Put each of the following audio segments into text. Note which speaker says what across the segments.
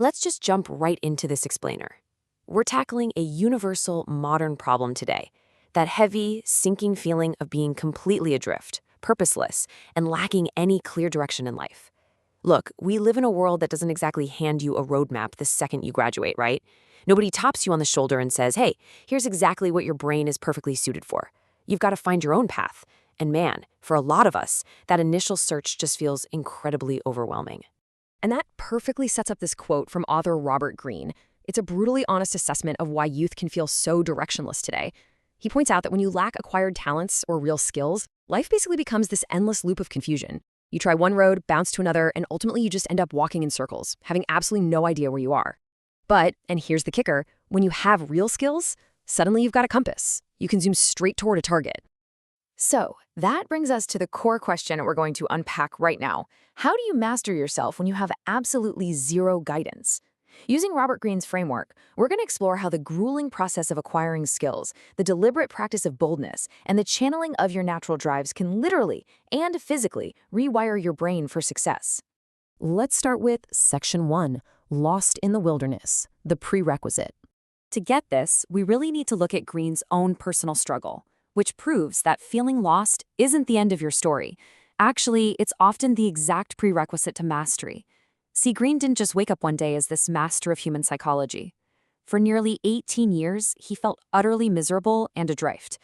Speaker 1: Let's just jump right into this explainer. We're tackling a universal modern problem today, that heavy, sinking feeling of being completely adrift, purposeless, and lacking any clear direction in life. Look, we live in a world that doesn't exactly hand you a roadmap the second you graduate, right? Nobody taps you on the shoulder and says, hey, here's exactly what your brain is perfectly suited for. You've got to find your own path. And man, for a lot of us, that initial search just feels incredibly overwhelming.
Speaker 2: And that perfectly sets up this quote from author Robert Greene. It's a brutally honest assessment of why youth can feel so directionless today. He points out that when you lack acquired talents or real skills, life basically becomes this endless loop of confusion. You try one road, bounce to another, and ultimately you just end up walking in circles, having absolutely no idea where you are. But, and here's the kicker, when you have real skills, suddenly you've got a compass. You can zoom straight toward a target.
Speaker 3: So, that brings us to the core question we're going to unpack right now. How do you master yourself when you have absolutely zero guidance? Using Robert Greene's framework, we're going to explore how the grueling process of acquiring skills, the deliberate practice of boldness, and the channeling of your natural drives can literally and physically rewire your brain for success.
Speaker 2: Let's start with Section 1, Lost in the Wilderness, the prerequisite.
Speaker 1: To get this, we really need to look at Greene's own personal struggle, which proves that feeling lost isn't the end of your story. Actually, it's often the exact prerequisite to mastery. See, Greene didn't just wake up one day as this master of human psychology. For nearly 18 years, he felt utterly miserable and adrift.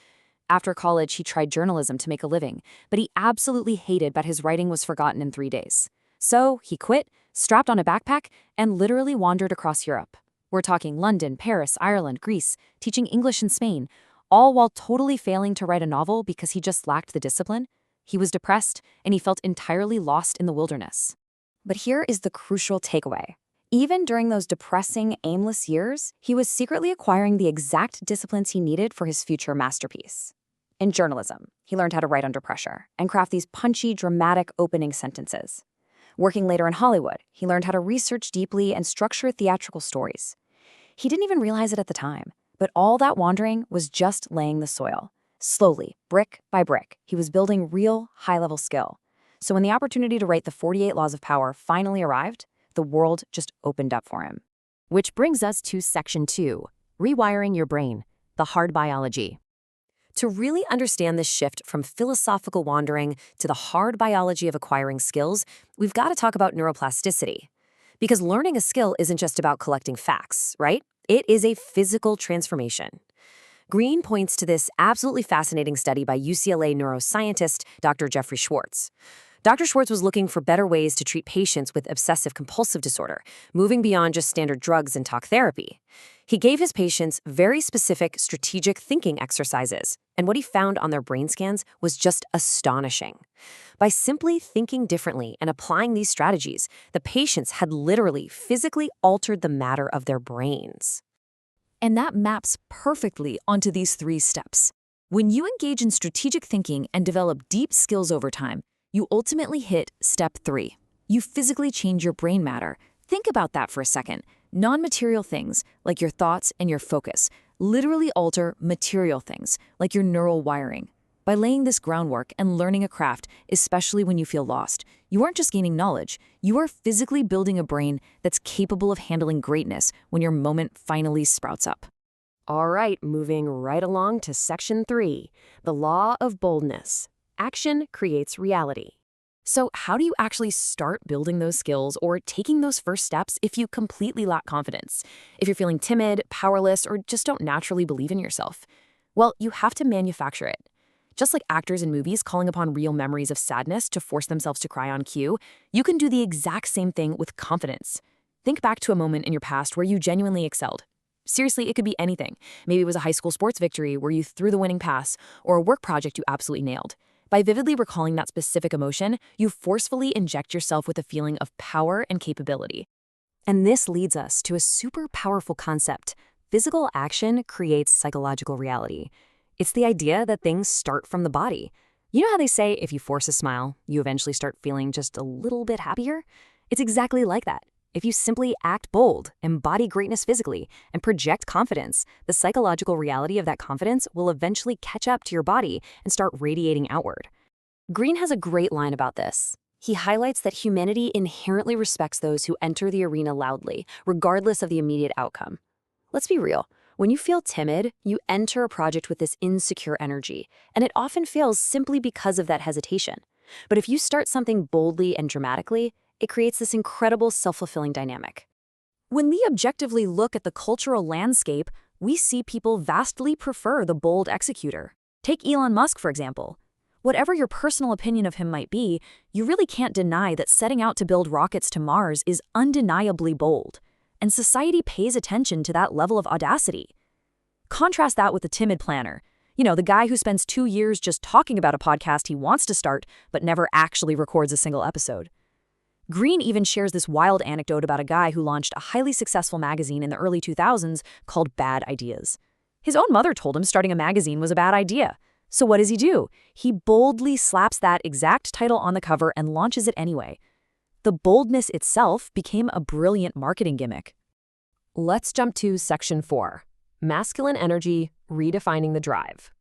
Speaker 1: After college, he tried journalism to make a living, but he absolutely hated that his writing was forgotten in 3 days. So he quit, strapped on a backpack, and literally wandered across Europe. We're talking London, Paris, Ireland, Greece, teaching English in Spain, all while totally failing to write a novel because he just lacked the discipline. He was depressed, and he felt entirely lost in the wilderness. But here is the crucial takeaway. Even during those depressing, aimless years, he was secretly acquiring the exact disciplines he needed for his future masterpiece. In journalism, he learned how to write under pressure and craft these punchy, dramatic opening sentences. Working later in Hollywood, he learned how to research deeply and structure theatrical stories. He didn't even realize it at the time, but all that wandering was just laying the soil. Slowly, brick by brick, he was building real, high-level skill. So when the opportunity to write the 48 Laws of Power finally arrived, the world just opened up for him.
Speaker 2: Which brings us to Section 2, Rewiring Your Brain, the Hard Biology.
Speaker 1: To really understand this shift from philosophical wandering to the hard biology of acquiring skills, we've got to talk about neuroplasticity. Because learning a skill isn't just about collecting facts, right? It is a physical transformation. Greene points to this absolutely fascinating study by UCLA neuroscientist Dr. Jeffrey Schwartz. Dr. Schwartz was looking for better ways to treat patients with obsessive-compulsive disorder, moving beyond just standard drugs and talk therapy. He gave his patients very specific strategic thinking exercises, and what he found on their brain scans was just astonishing. By simply thinking differently and applying these strategies, the patients had literally physically altered the matter of their brains.
Speaker 3: And that maps perfectly onto these 3 steps. When you engage in strategic thinking and develop deep skills over time, you ultimately hit step 3. You physically change your brain matter. Think about that for a second. Non-material things, like your thoughts and your focus, literally alter material things, like your neural wiring. By laying this groundwork and learning a craft, especially when you feel lost, you aren't just gaining knowledge, you are physically building a brain that's capable of handling greatness when your moment finally sprouts up.
Speaker 1: All right, moving right along to Section 3, the Law of Boldness. Action creates reality. So how do you actually start building those skills or taking those first steps if you completely lack confidence? If you're feeling timid, powerless, or just don't naturally believe in yourself? Well, you have to manufacture it. Just like actors in movies calling upon real memories of sadness to force themselves to cry on cue, you can do the exact same thing with confidence. Think back to a moment in your past where you genuinely excelled. Seriously, it could be anything. Maybe it was a high school sports victory where you threw the winning pass, or a work project you absolutely nailed. By vividly recalling that specific emotion, you forcefully inject yourself with a feeling of power and capability. And this leads us to a super powerful concept. Physical action creates psychological reality. It's the idea that things start from the body. You know how they say if you force a smile, you eventually start feeling just a little bit happier? It's exactly like that. If you simply act bold, embody greatness physically, and project confidence, the psychological reality of that confidence will eventually catch up to your body and start radiating outward. Greene has a great line about this.
Speaker 2: He highlights that humanity inherently respects those who enter the arena loudly, regardless of the immediate outcome. Let's be real. When you feel timid, you enter a project with this insecure energy, and it often fails simply because of that hesitation. But if you start something boldly and dramatically, it creates this incredible self-fulfilling dynamic.
Speaker 3: When we objectively look at the cultural landscape, we see people vastly prefer the bold executor. Take Elon Musk, for example. Whatever your personal opinion of him might be, you really can't deny that setting out to build rockets to Mars is undeniably bold. And society pays attention to that level of audacity. Contrast that with the timid planner. The guy who spends 2 years just talking about a podcast he wants to start, but never actually records a single episode. Greene even shares this wild anecdote about a guy who launched a highly successful magazine in the early 2000s called Bad Ideas. His own mother told him starting a magazine was a bad idea. So what does he do? He boldly slaps that exact title on the cover and launches it anyway. The boldness itself became a brilliant marketing gimmick.
Speaker 2: Let's jump to Section 4, Masculine Energy, Redefining the Drive.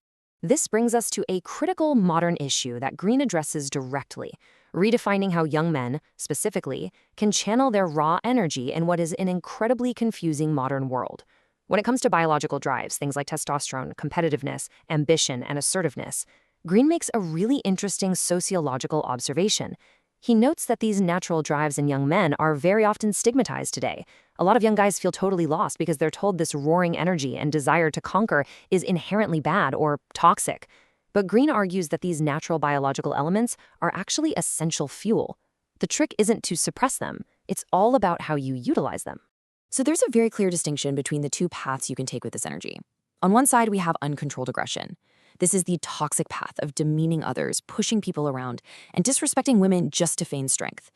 Speaker 2: This brings us to a critical modern issue that Greene addresses directly, redefining how young men, specifically, can channel their raw energy in what is an incredibly confusing modern world. When it comes to biological drives, things like testosterone, competitiveness, ambition, and assertiveness, Greene makes a really interesting sociological observation. He notes that these natural drives in young men are very often stigmatized today. A lot of young guys feel totally lost because they're told this roaring energy and desire to conquer is inherently bad or toxic. But Greene argues that these natural biological elements are actually essential fuel. The trick isn't to suppress them. It's all about how you utilize them.
Speaker 1: So there's a very clear distinction between the two paths you can take with this energy. On one side, we have uncontrolled aggression. This is the toxic path of demeaning others, pushing people around, and disrespecting women just to feign strength.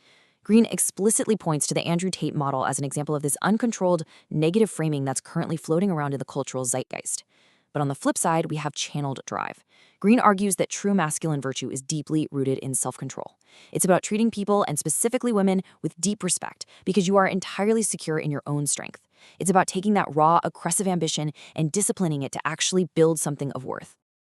Speaker 1: Greene explicitly points to the Andrew Tate model as an example of this uncontrolled, negative framing that's currently floating around in the cultural zeitgeist. But on the flip side, we have channeled drive. Greene argues that true masculine virtue is deeply rooted in self-control. It's about treating people, and specifically women, with deep respect because you are entirely secure in your own strength. It's about taking that raw, aggressive ambition and disciplining it to actually build something of worth.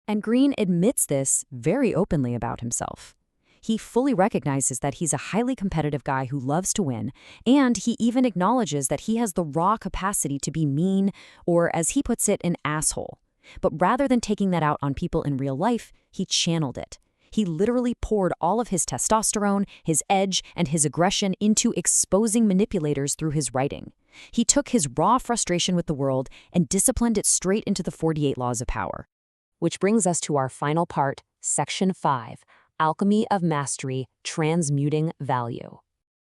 Speaker 3: And Greene admits this very openly about himself. He fully recognizes that he's a highly competitive guy who loves to win, and he even acknowledges that he has the raw capacity to be mean, or as he puts it, an asshole. But rather than taking that out on people in real life, he channeled it. He literally poured all of his testosterone, his edge, and his aggression into exposing manipulators through his writing. He took his raw frustration with the world and disciplined it straight into the 48 laws of power.
Speaker 2: Which brings us to our final part, Section 5, Alchemy of Mastery, Transmuting Value.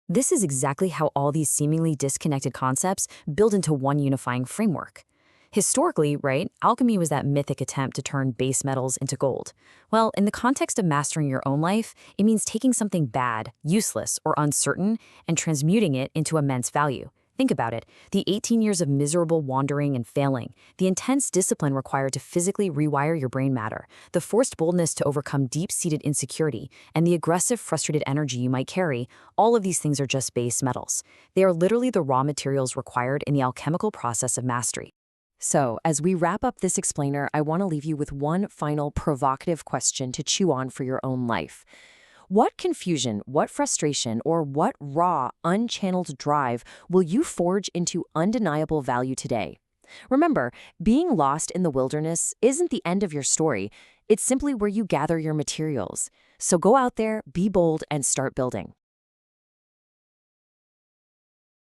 Speaker 3: This is exactly how all these seemingly disconnected concepts build into one unifying framework. Historically, right, alchemy was that mythic attempt to turn base metals into gold. Well, in the context of mastering your own life, it means taking something bad, useless, or uncertain and transmuting it into immense value. Think about it, the 18 years of miserable wandering and failing, the intense discipline required to physically rewire your brain matter, the forced boldness to overcome deep-seated insecurity, and the aggressive, frustrated energy you might carry, all of these things are just base metals. They are literally the raw materials required in the alchemical process of mastery.
Speaker 2: So, as we wrap up this explainer, I want to leave you with one final provocative question to chew on for your own life. What confusion, what frustration, or what raw, unchanneled drive will you forge into undeniable value today? Remember, being lost in the wilderness isn't the end of your story. It's simply where you gather your materials. So go out there, be bold, and start building.